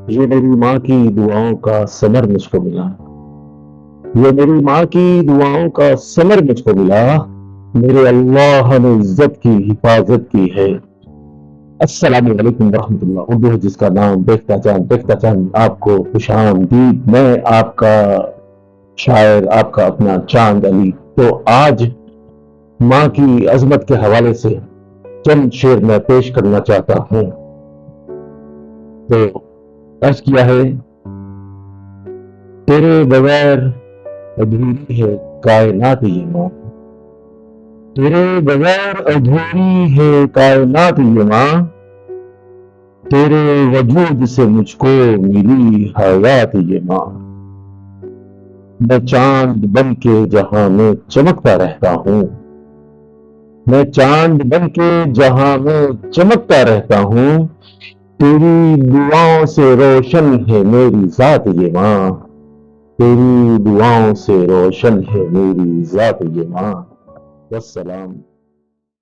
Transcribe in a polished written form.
یہ میری ماں کی دعاؤں کا ثمر مجھ کو ملا، یہ میری ماں کی دعاؤں کا ثمر مجھ کو ملا، میرے اللہ نے عزت کی حفاظت کی ہے۔ السلام علیکم ورحمۃ اللہ۔ اردو ہے جس کا نام، دیکھتا چاند آپ کو خوش آمدید۔ میں آپ کا شاعر، آپ کا اپنا چاند علی۔ تو آج ماں کی عظمت کے حوالے سے چند شعر میں پیش کرنا چاہتا ہوں۔ تو عرض کیا ہے، تیرے بغیر ادھوری ہے کائنات یہ ماں، تیرے بغیر ادھوری ہے کائنات یہ ماں، تیرے وجود سے مجھ کو ملی حیات یہ ماں۔ میں چاند بن کے جہاں میں چمکتا رہتا ہوں، میں چاند بن کے جہاں میں چمکتا رہتا ہوں، تیری دعاؤں سے روشن ہے میری ذات یہ ماں، تیری دعاؤں سے روشن ہے میری ذات یہ ماں۔ والسلام۔